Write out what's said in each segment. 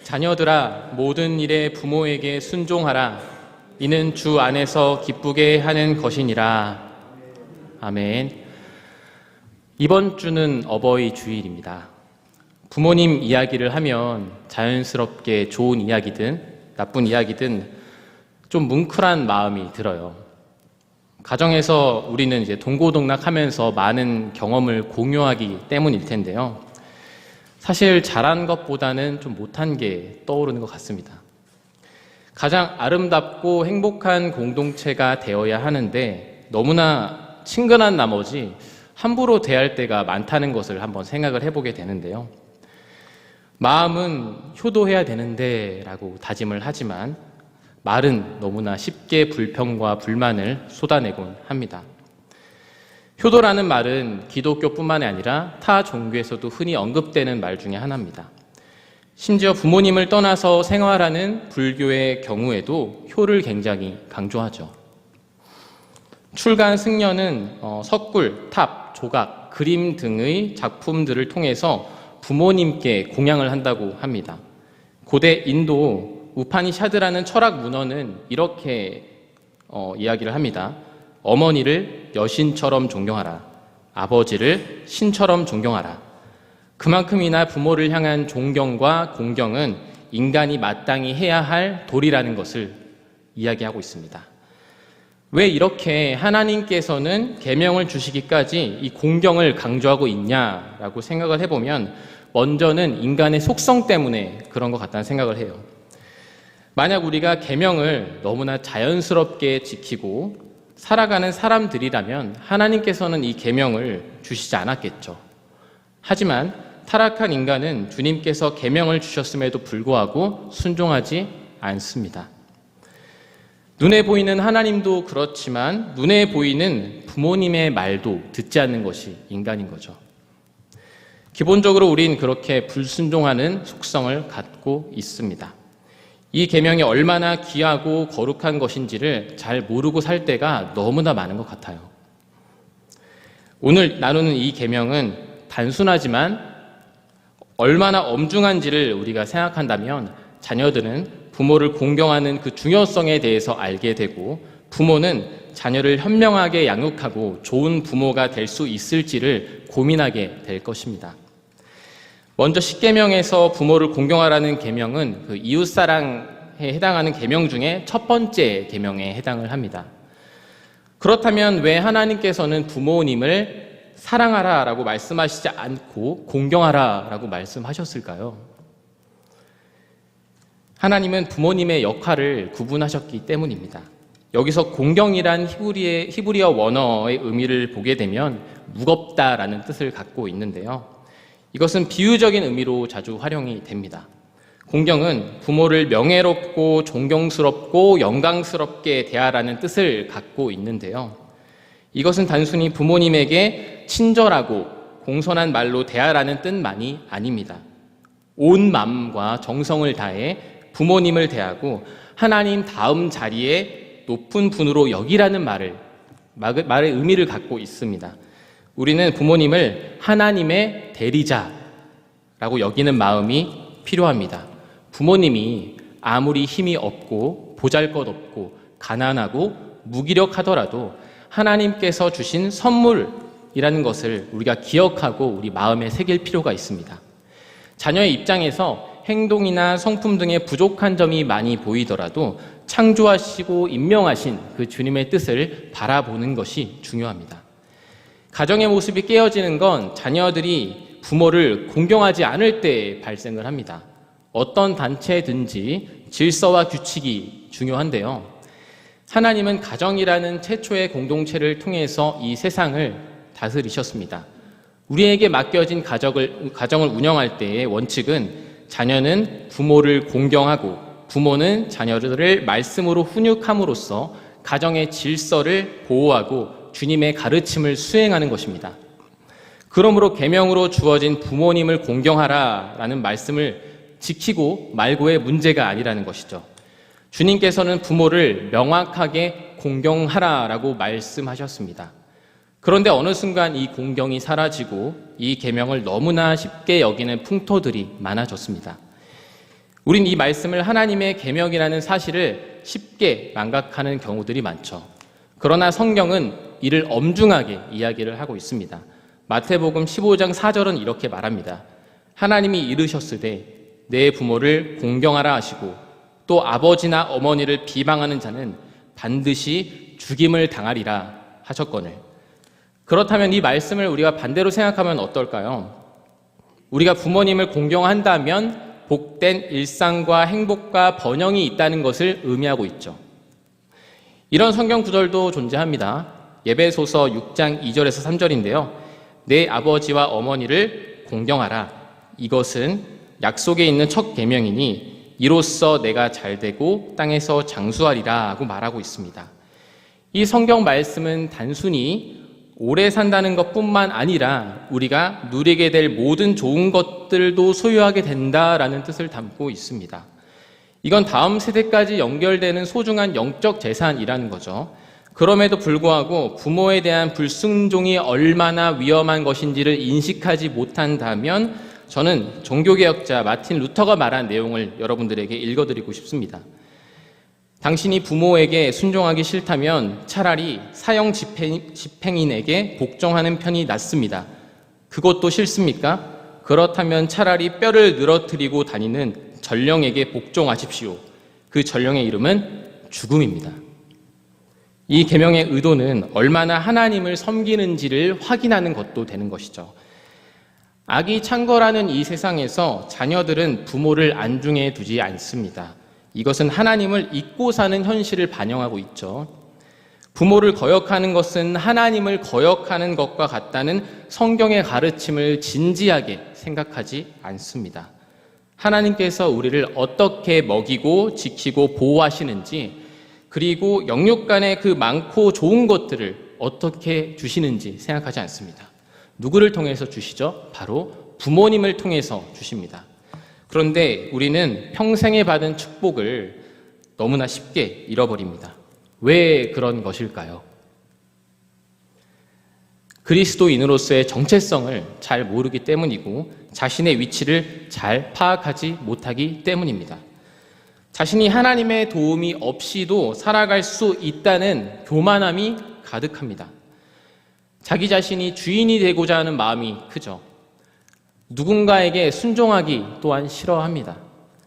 자녀들아, 모든 일에 부모에게 순종하라. 이는 주 안에서 기쁘게 하는 것이니라. 아멘. 이번 주는 어버이 주일입니다. 부모님 이야기를 하면 자연스럽게 좋은 이야기든 나쁜 이야기든 좀 뭉클한 마음이 들어요. 가정에서 우리는 이제 동고동락하면서 많은 경험을 공유하기 때문일 텐데요. 사실 잘한 것보다는 좀 못한 게 떠오르는 것 같습니다. 가장 아름답고 행복한 공동체가 되어야 하는데 너무나 친근한 나머지 함부로 대할 때가 많다는 것을 한번 생각을 해보게 되는데요. 마음은 효도해야 되는데 라고 다짐을 하지만 말은 너무나 쉽게 불평과 불만을 쏟아내곤 합니다. 효도라는 말은 기독교뿐만이 아니라 타 종교에서도 흔히 언급되는 말 중에 하나입니다. 심지어 부모님을 떠나서 생활하는 불교의 경우에도 효를 굉장히 강조하죠. 출간 승려는 석굴, 탑, 조각, 그림 등의 작품들을 통해서 부모님께 공양을 한다고 합니다. 고대 인도 우파니샤드라는 철학 문헌은 이렇게 이야기를 합니다. 어머니를 여신처럼 존경하라. 아버지를 신처럼 존경하라. 그만큼이나 부모를 향한 존경과 공경은 인간이 마땅히 해야 할 도리라는 것을 이야기하고 있습니다. 왜 이렇게 하나님께서는 계명을 주시기까지 이 공경을 강조하고 있냐라고 생각을 해보면 먼저는 인간의 속성 때문에 그런 것 같다는 생각을 해요. 만약 우리가 계명을 너무나 자연스럽게 지키고 살아가는 사람들이라면 하나님께서는 이 계명을 주시지 않았겠죠. 하지만 타락한 인간은 주님께서 계명을 주셨음에도 불구하고 순종하지 않습니다. 눈에 보이는 하나님도 그렇지만 눈에 보이는 부모님의 말도 듣지 않는 것이 인간인 거죠. 기본적으로 우린 그렇게 불순종하는 속성을 갖고 있습니다. 이 계명이 얼마나 귀하고 거룩한 것인지를 잘 모르고 살 때가 너무나 많은 것 같아요. 오늘 나누는 이 계명은 단순하지만 얼마나 엄중한지를 우리가 생각한다면 자녀들은 부모를 공경하는 그 중요성에 대해서 알게 되고 부모는 자녀를 현명하게 양육하고 좋은 부모가 될 수 있을지를 고민하게 될 것입니다. 먼저 십계명에서 부모를 공경하라는 계명은 그 이웃사랑에 해당하는 계명 중에 첫 번째 계명에 해당을 합니다. 그렇다면 왜 하나님께서는 부모님을 사랑하라라고 말씀하시지 않고 공경하라라고 말씀하셨을까요? 하나님은 부모님의 역할을 구분하셨기 때문입니다. 여기서 공경이란 히브리어 원어의 의미를 보게 되면 무겁다라는 뜻을 갖고 있는데요. 이것은 비유적인 의미로 자주 활용이 됩니다. 공경은 부모를 명예롭고 존경스럽고 영광스럽게 대하라는 뜻을 갖고 있는데요. 이것은 단순히 부모님에게 친절하고 공손한 말로 대하라는 뜻만이 아닙니다. 온 마음과 정성을 다해 부모님을 대하고 하나님 다음 자리에 높은 분으로 여기라는 말의 의미를 갖고 있습니다. 우리는 부모님을 하나님의 대리자라고 여기는 마음이 필요합니다. 부모님이 아무리 힘이 없고 보잘것없고 가난하고 무기력하더라도 하나님께서 주신 선물이라는 것을 우리가 기억하고 우리 마음에 새길 필요가 있습니다. 자녀의 입장에서 행동이나 성품 등의 부족한 점이 많이 보이더라도 창조하시고 임명하신 그 주님의 뜻을 바라보는 것이 중요합니다. 가정의 모습이 깨어지는 건 자녀들이 부모를 공경하지 않을 때 발생을 합니다. 어떤 단체든지 질서와 규칙이 중요한데요. 하나님은 가정이라는 최초의 공동체를 통해서 이 세상을 다스리셨습니다. 우리에게 맡겨진 가정을 운영할 때의 원칙은 자녀는 부모를 공경하고 부모는 자녀들을 말씀으로 훈육함으로써 가정의 질서를 보호하고 주님의 가르침을 수행하는 것입니다. 그러므로 계명으로 주어진 부모님을 공경하라라는 말씀을 지키고 말고의 문제가 아니라는 것이죠. 주님께서는 부모를 명확하게 공경하라라고 말씀하셨습니다. 그런데 어느 순간 이 공경이 사라지고 이 계명을 너무나 쉽게 여기는 풍토들이 많아졌습니다. 우린 이 말씀을 하나님의 계명이라는 사실을 쉽게 망각하는 경우들이 많죠. 그러나 성경은 이를 엄중하게 이야기를 하고 있습니다. 마태복음 15장 4절은 이렇게 말합니다. 하나님이 이르셨으되 내 부모를 공경하라 하시고 또 아버지나 어머니를 비방하는 자는 반드시 죽임을 당하리라 하셨거늘. 그렇다면 이 말씀을 우리가 반대로 생각하면 어떨까요? 우리가 부모님을 공경한다면 복된 일상과 행복과 번영이 있다는 것을 의미하고 있죠. 이런 성경 구절도 존재합니다. 에베소서 6장 2절에서 3절인데요. 내 아버지와 어머니를 공경하라. 이것은 약속에 있는 첫 계명이니 이로써 내가 잘되고 땅에서 장수하리라 하고 말하고 있습니다. 이 성경 말씀은 단순히 오래 산다는 것뿐만 아니라 우리가 누리게 될 모든 좋은 것들도 소유하게 된다라는 뜻을 담고 있습니다. 이건 다음 세대까지 연결되는 소중한 영적 재산이라는 거죠. 그럼에도 불구하고 부모에 대한 불순종이 얼마나 위험한 것인지를 인식하지 못한다면 저는 종교개혁자 마틴 루터가 말한 내용을 여러분들에게 읽어드리고 싶습니다. 당신이 부모에게 순종하기 싫다면 차라리 사형 집행인에게 복종하는 편이 낫습니다. 그것도 싫습니까? 그렇다면 차라리 뼈를 늘어뜨리고 다니는 전령에게 복종하십시오. 그 전령의 이름은 죽음입니다. 이 계명의 의도는 얼마나 하나님을 섬기는지를 확인하는 것도 되는 것이죠. 악이 창궐하는 이 세상에서 자녀들은 부모를 안중에 두지 않습니다. 이것은 하나님을 잊고 사는 현실을 반영하고 있죠. 부모를 거역하는 것은 하나님을 거역하는 것과 같다는 성경의 가르침을 진지하게 생각하지 않습니다. 하나님께서 우리를 어떻게 먹이고 지키고 보호하시는지, 그리고 영육 간의 그 많고 좋은 것들을 어떻게 주시는지 생각하지 않습니다. 누구를 통해서 주시죠? 바로 부모님을 통해서 주십니다. 그런데 우리는 평생에 받은 축복을 너무나 쉽게 잃어버립니다. 왜 그런 것일까요? 그리스도인으로서의 정체성을 잘 모르기 때문이고 자신의 위치를 잘 파악하지 못하기 때문입니다. 자신이 하나님의 도움이 없이도 살아갈 수 있다는 교만함이 가득합니다. 자기 자신이 주인이 되고자 하는 마음이 크죠. 누군가에게 순종하기 또한 싫어합니다.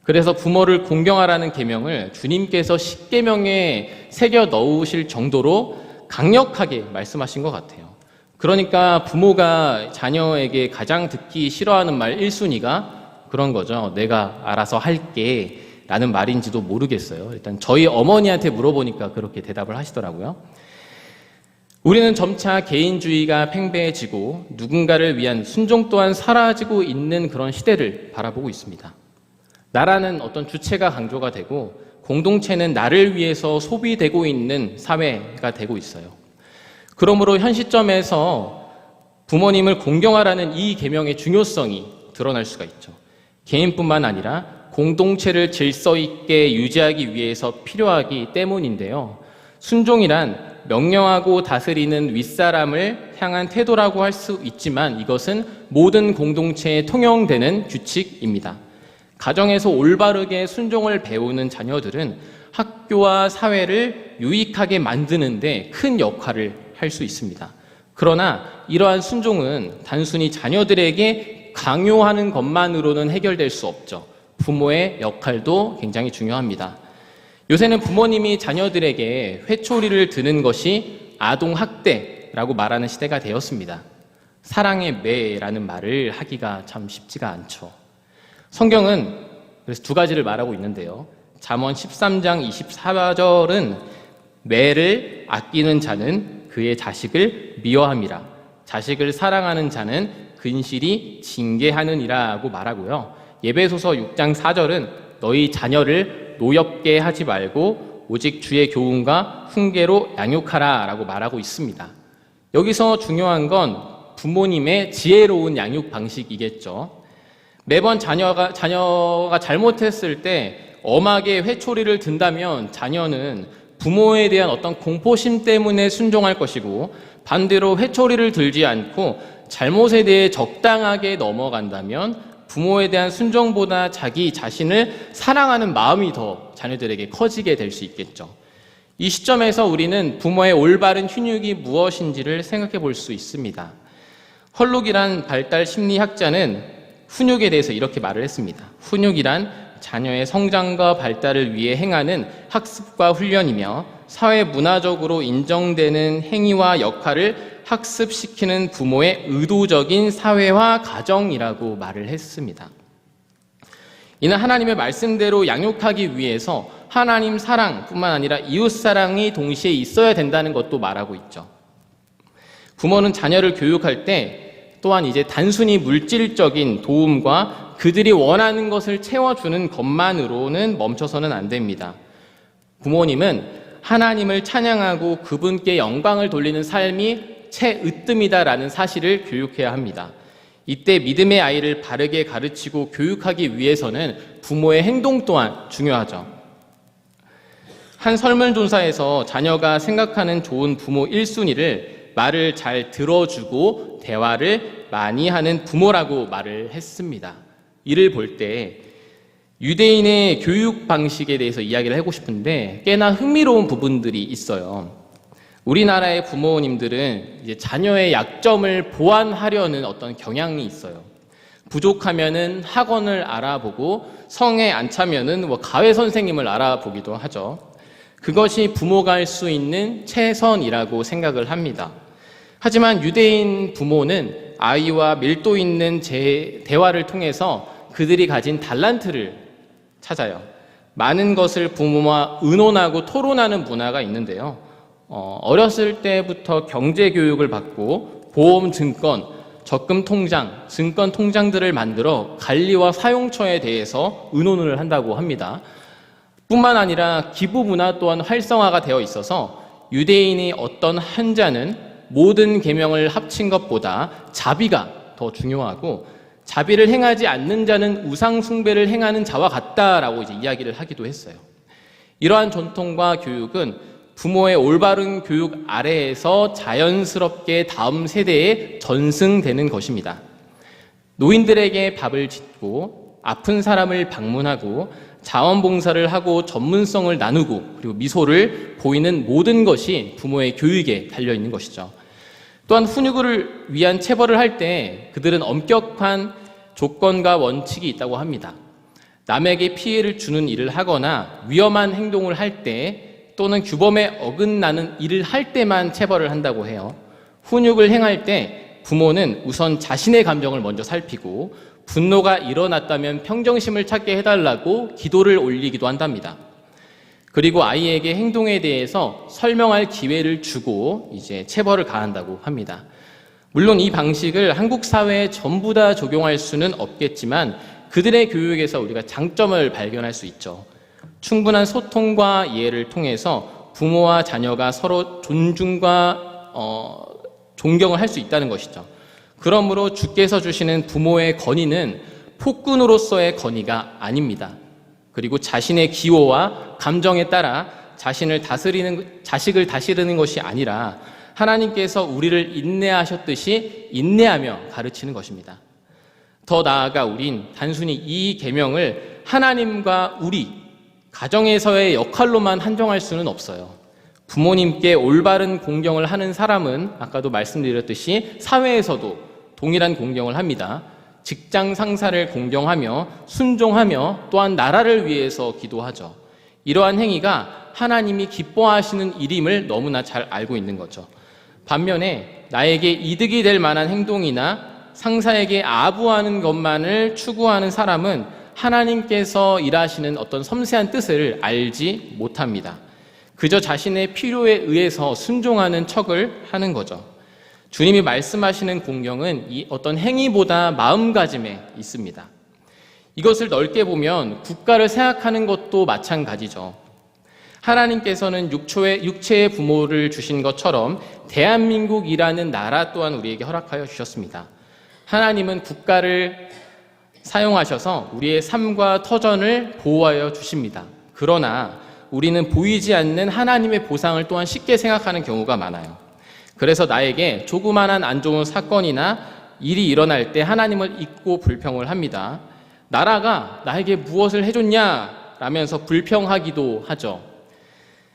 그래서 부모를 공경하라는 계명을 주님께서 십계명에 새겨 넣으실 정도로 강력하게 말씀하신 것 같아요. 그러니까 부모가 자녀에게 가장 듣기 싫어하는 말 1순위가 그런 거죠. 내가 알아서 할게 라는 말인지도 모르겠어요. 일단 저희 어머니한테 물어보니까 그렇게 대답을 하시더라고요. 우리는 점차 개인주의가 팽배해지고 누군가를 위한 순종 또한 사라지고 있는 그런 시대를 바라보고 있습니다. 나라는 어떤 주체가 강조가 되고 공동체는 나를 위해서 소비되고 있는 사회가 되고 있어요. 그러므로 현 시점에서 부모님을 공경하라는 이 계명의 중요성이 드러날 수가 있죠. 개인뿐만 아니라 공동체를 질서 있게 유지하기 위해서 필요하기 때문인데요. 순종이란 명령하고 다스리는 윗사람을 향한 태도라고 할 수 있지만 이것은 모든 공동체에 통용되는 규칙입니다. 가정에서 올바르게 순종을 배우는 자녀들은 학교와 사회를 유익하게 만드는데 큰 역할을 할 수 있습니다. 그러나 이러한 순종은 단순히 자녀들에게 강요하는 것만으로는 해결될 수 없죠. 부모의 역할도 굉장히 중요합니다. 요새는 부모님이 자녀들에게 회초리를 드는 것이 아동학대라고 말하는 시대가 되었습니다. 사랑의 매라는 말을 하기가 참 쉽지가 않죠. 성경은 그래서 두 가지를 말하고 있는데요. 잠언 13장 24절은 매를 아끼는 자는 그의 자식을 미워함이라. 자식을 사랑하는 자는 근실이 징계하느니라 하고 말하고요. 에베소서 6장 4절은 너희 자녀를 노엽게 하지 말고 오직 주의 교훈과 훈계로 양육하라 라고 말하고 있습니다. 여기서 중요한 건 부모님의 지혜로운 양육 방식이겠죠. 매번 자녀가 잘못했을 때 엄하게 회초리를 든다면 자녀는 부모에 대한 어떤 공포심 때문에 순종할 것이고 반대로 회초리를 들지 않고 잘못에 대해 적당하게 넘어간다면 부모에 대한 순종보다 자기 자신을 사랑하는 마음이 더 자녀들에게 커지게 될 수 있겠죠. 이 시점에서 우리는 부모의 올바른 훈육이 무엇인지를 생각해 볼 수 있습니다. 헐룩이란 발달 심리학자는 훈육에 대해서 이렇게 말을 했습니다. 훈육이란 자녀의 성장과 발달을 위해 행하는 학습과 훈련이며 사회 문화적으로 인정되는 행위와 역할을 학습시키는 부모의 의도적인 사회화 과정이라고 말을 했습니다. 이는 하나님의 말씀대로 양육하기 위해서 하나님 사랑뿐만 아니라 이웃 사랑이 동시에 있어야 된다는 것도 말하고 있죠. 부모는 자녀를 교육할 때 또한 이제 단순히 물질적인 도움과 그들이 원하는 것을 채워주는 것만으로는 멈춰서는 안 됩니다. 부모님은 하나님을 찬양하고 그분께 영광을 돌리는 삶이 최으뜸이다라는 사실을 교육해야 합니다. 이때 믿음의 아이를 바르게 가르치고 교육하기 위해서는 부모의 행동 또한 중요하죠. 한 설문조사에서 자녀가 생각하는 좋은 부모 1순위를 말을 잘 들어주고 대화를 많이 하는 부모라고 말을 했습니다. 이를 볼 때 유대인의 교육 방식에 대해서 이야기를 하고 싶은데 꽤나 흥미로운 부분들이 있어요. 우리나라의 부모님들은 이제 자녀의 약점을 보완하려는 어떤 경향이 있어요. 부족하면은 학원을 알아보고 성에 안 차면은 가외 선생님을 알아보기도 하죠. 그것이 부모가 할 수 있는 최선이라고 생각을 합니다. 하지만 유대인 부모는 아이와 밀도 있는 대화를 통해서 그들이 가진 달란트를 찾아요. 많은 것을 부모와 의논하고 토론하는 문화가 있는데요. 어렸을 때부터 경제 교육을 받고 보험, 증권, 적금 통장, 증권 통장들을 만들어 관리와 사용처에 대해서 의논을 한다고 합니다. 뿐만 아니라 기부 문화 또한 활성화가 되어 있어서 유대인이 어떤 한 자는 모든 계명을 합친 것보다 자비가 더 중요하고 자비를 행하지 않는 자는 우상 숭배를 행하는 자와 같다라고 이제 이야기를 하기도 했어요. 이러한 전통과 교육은 부모의 올바른 교육 아래에서 자연스럽게 다음 세대에 전승되는 것입니다. 노인들에게 밥을 짓고 아픈 사람을 방문하고 자원봉사를 하고 전문성을 나누고 그리고 미소를 보이는 모든 것이 부모의 교육에 달려있는 것이죠. 또한 훈육을 위한 체벌을 할 때 그들은 엄격한 조건과 원칙이 있다고 합니다. 남에게 피해를 주는 일을 하거나 위험한 행동을 할 때 또는 규범에 어긋나는 일을 할 때만 체벌을 한다고 해요. 훈육을 행할 때 부모는 우선 자신의 감정을 먼저 살피고 분노가 일어났다면 평정심을 찾게 해달라고 기도를 올리기도 한답니다. 그리고 아이에게 행동에 대해서 설명할 기회를 주고 이제 체벌을 가한다고 합니다. 물론 이 방식을 한국 사회에 전부 다 적용할 수는 없겠지만 그들의 교육에서 우리가 장점을 발견할 수 있죠. 충분한 소통과 이해를 통해서 부모와 자녀가 서로 존중과 존경을 할 수 있다는 것이죠. 그러므로 주께서 주시는 부모의 건의는 폭군으로서의 건의가 아닙니다. 그리고 자신의 기호와 감정에 따라 자식을 다스리는 것이 아니라 하나님께서 우리를 인내하셨듯이 인내하며 가르치는 것입니다. 더 나아가 우린 단순히 이 계명을 하나님과 우리 가정에서의 역할로만 한정할 수는 없어요. 부모님께 올바른 공경을 하는 사람은 아까도 말씀드렸듯이 사회에서도 동일한 공경을 합니다. 직장 상사를 공경하며 순종하며 또한 나라를 위해서 기도하죠. 이러한 행위가 하나님이 기뻐하시는 일임을 너무나 잘 알고 있는 거죠. 반면에 나에게 이득이 될 만한 행동이나 상사에게 아부하는 것만을 추구하는 사람은 하나님께서 일하시는 어떤 섬세한 뜻을 알지 못합니다. 그저 자신의 필요에 의해서 순종하는 척을 하는 거죠. 주님이 말씀하시는 공경은 이 어떤 행위보다 마음가짐에 있습니다. 이것을 넓게 보면 국가를 생각하는 것도 마찬가지죠. 하나님께서는 육체의 부모를 주신 것처럼 대한민국이라는 나라 또한 우리에게 허락하여 주셨습니다. 하나님은 국가를 사용하셔서 우리의 삶과 터전을 보호하여 주십니다. 그러나 우리는 보이지 않는 하나님의 보상을 또한 쉽게 생각하는 경우가 많아요. 그래서 나에게 조그마한 안 좋은 사건이나 일이 일어날 때 하나님을 잊고 불평을 합니다. 나라가 나에게 무엇을 해줬냐 라면서 불평하기도 하죠.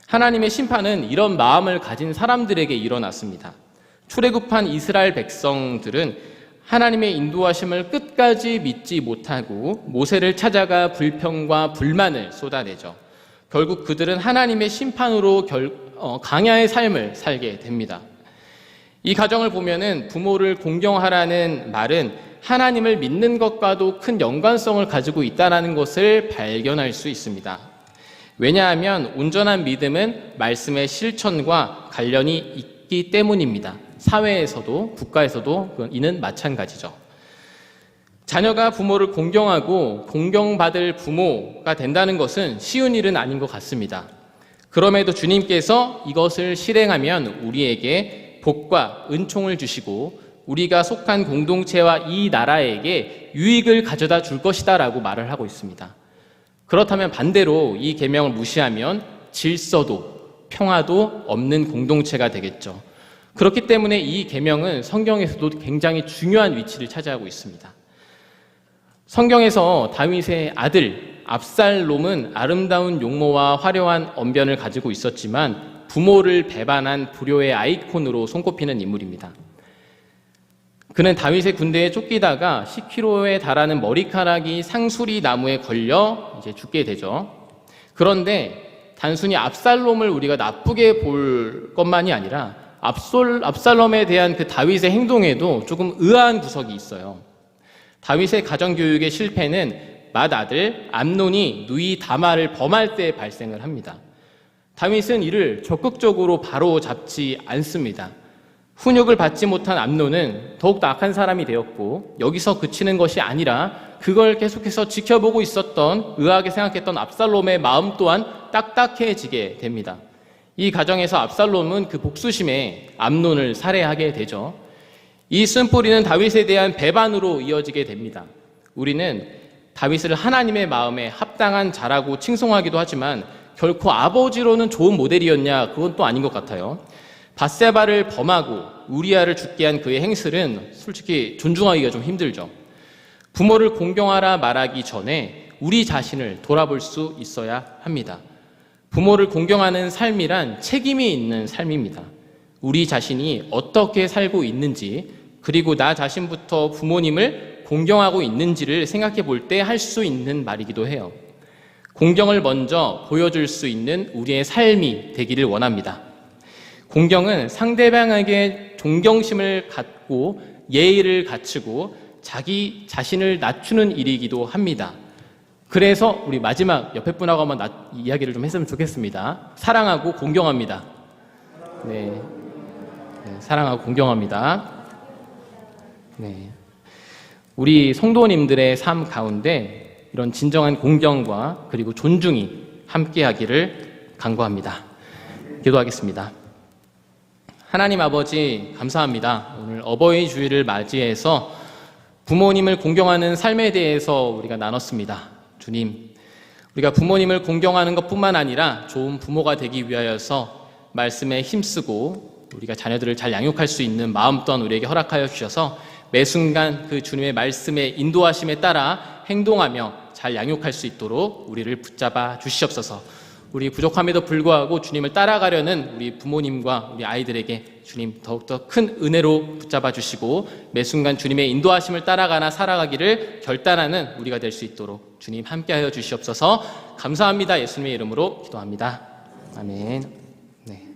하나님의 심판은 이런 마음을 가진 사람들에게 일어났습니다. 출애굽한 이스라엘 백성들은 하나님의 인도하심을 끝까지 믿지 못하고 모세를 찾아가 불평과 불만을 쏟아내죠. 결국 그들은 하나님의 심판으로 강야의 삶을 살게 됩니다. 이 가정을 보면은 부모를 공경하라는 말은 하나님을 믿는 것과도 큰 연관성을 가지고 있다는 것을 발견할 수 있습니다. 왜냐하면 온전한 믿음은 말씀의 실천과 관련이 있기 때문입니다. 사회에서도 국가에서도 이는 마찬가지죠. 자녀가 부모를 공경하고 공경받을 부모가 된다는 것은 쉬운 일은 아닌 것 같습니다. 그럼에도 주님께서 이것을 실행하면 우리에게 복과 은총을 주시고 우리가 속한 공동체와 이 나라에게 유익을 가져다 줄 것이다 라고 말을 하고 있습니다. 그렇다면 반대로 이 계명을 무시하면 질서도 평화도 없는 공동체가 되겠죠. 그렇기 때문에 이 계명은 성경에서도 굉장히 중요한 위치를 차지하고 있습니다. 성경에서 다윗의 아들 압살롬은 아름다운 용모와 화려한 언변을 가지고 있었지만 부모를 배반한 불효의 아이콘으로 손꼽히는 인물입니다. 그는 다윗의 군대에 쫓기다가 10kg에 달하는 머리카락이 상수리 나무에 걸려 이제 죽게 되죠. 그런데 단순히 압살롬을 우리가 나쁘게 볼 것만이 아니라 압살롬에 대한 그 다윗의 행동에도 조금 의아한 구석이 있어요. 다윗의 가정교육의 실패는 맏아들 암논이 누이 다말을 범할 때 발생을 합니다. 다윗은 이를 적극적으로 바로 잡지 않습니다. 훈육을 받지 못한 암논은 더욱더 악한 사람이 되었고 여기서 그치는 것이 아니라 그걸 계속해서 지켜보고 있었던 의아하게 생각했던 압살롬의 마음 또한 딱딱해지게 됩니다. 이 과정에서 압살롬은 그 복수심에 암논을 살해하게 되죠. 이 쓴뿌리는 다윗에 대한 배반으로 이어지게 됩니다. 우리는 다윗을 하나님의 마음에 합당한 자라고 칭송하기도 하지만 결코 아버지로는 좋은 모델이었냐? 그건 또 아닌 것 같아요. 밧세바를 범하고 우리아를 죽게 한 그의 행실은 솔직히 존중하기가 좀 힘들죠. 부모를 공경하라 말하기 전에 우리 자신을 돌아볼 수 있어야 합니다. 부모를 공경하는 삶이란 책임이 있는 삶입니다. 우리 자신이 어떻게 살고 있는지 그리고 나 자신부터 부모님을 공경하고 있는지를 생각해 볼 때 할 수 있는 말이기도 해요. 공경을 먼저 보여줄 수 있는 우리의 삶이 되기를 원합니다. 공경은 상대방에게 존경심을 갖고 예의를 갖추고 자기 자신을 낮추는 일이기도 합니다. 그래서 우리 마지막 옆에 분하고 한번 이야기를 좀 했으면 좋겠습니다. 사랑하고 공경합니다. 네, 사랑하고 공경합니다. 네, 우리 성도님들의 삶 가운데 이런 진정한 공경과 그리고 존중이 함께하기를 간구합니다. 기도하겠습니다. 하나님 아버지 감사합니다. 오늘 어버이 주일을 맞이해서 부모님을 공경하는 삶에 대해서 우리가 나눴습니다. 주님, 우리가 부모님을 공경하는 것뿐만 아니라 좋은 부모가 되기 위하여서 말씀에 힘쓰고 우리가 자녀들을 잘 양육할 수 있는 마음 또한 우리에게 허락하여 주셔서 매 순간 그 주님의 말씀에 인도하심에 따라 행동하며 잘 양육할 수 있도록 우리를 붙잡아 주시옵소서. 우리 부족함에도 불구하고 주님을 따라가려는 우리 부모님과 우리 아이들에게 주님 더욱더 큰 은혜로 붙잡아 주시고 매 순간 주님의 인도하심을 따라가나 살아가기를 결단하는 우리가 될 수 있도록 주님 함께하여 주시옵소서. 감사합니다. 예수님의 이름으로 기도합니다. 아멘. 네.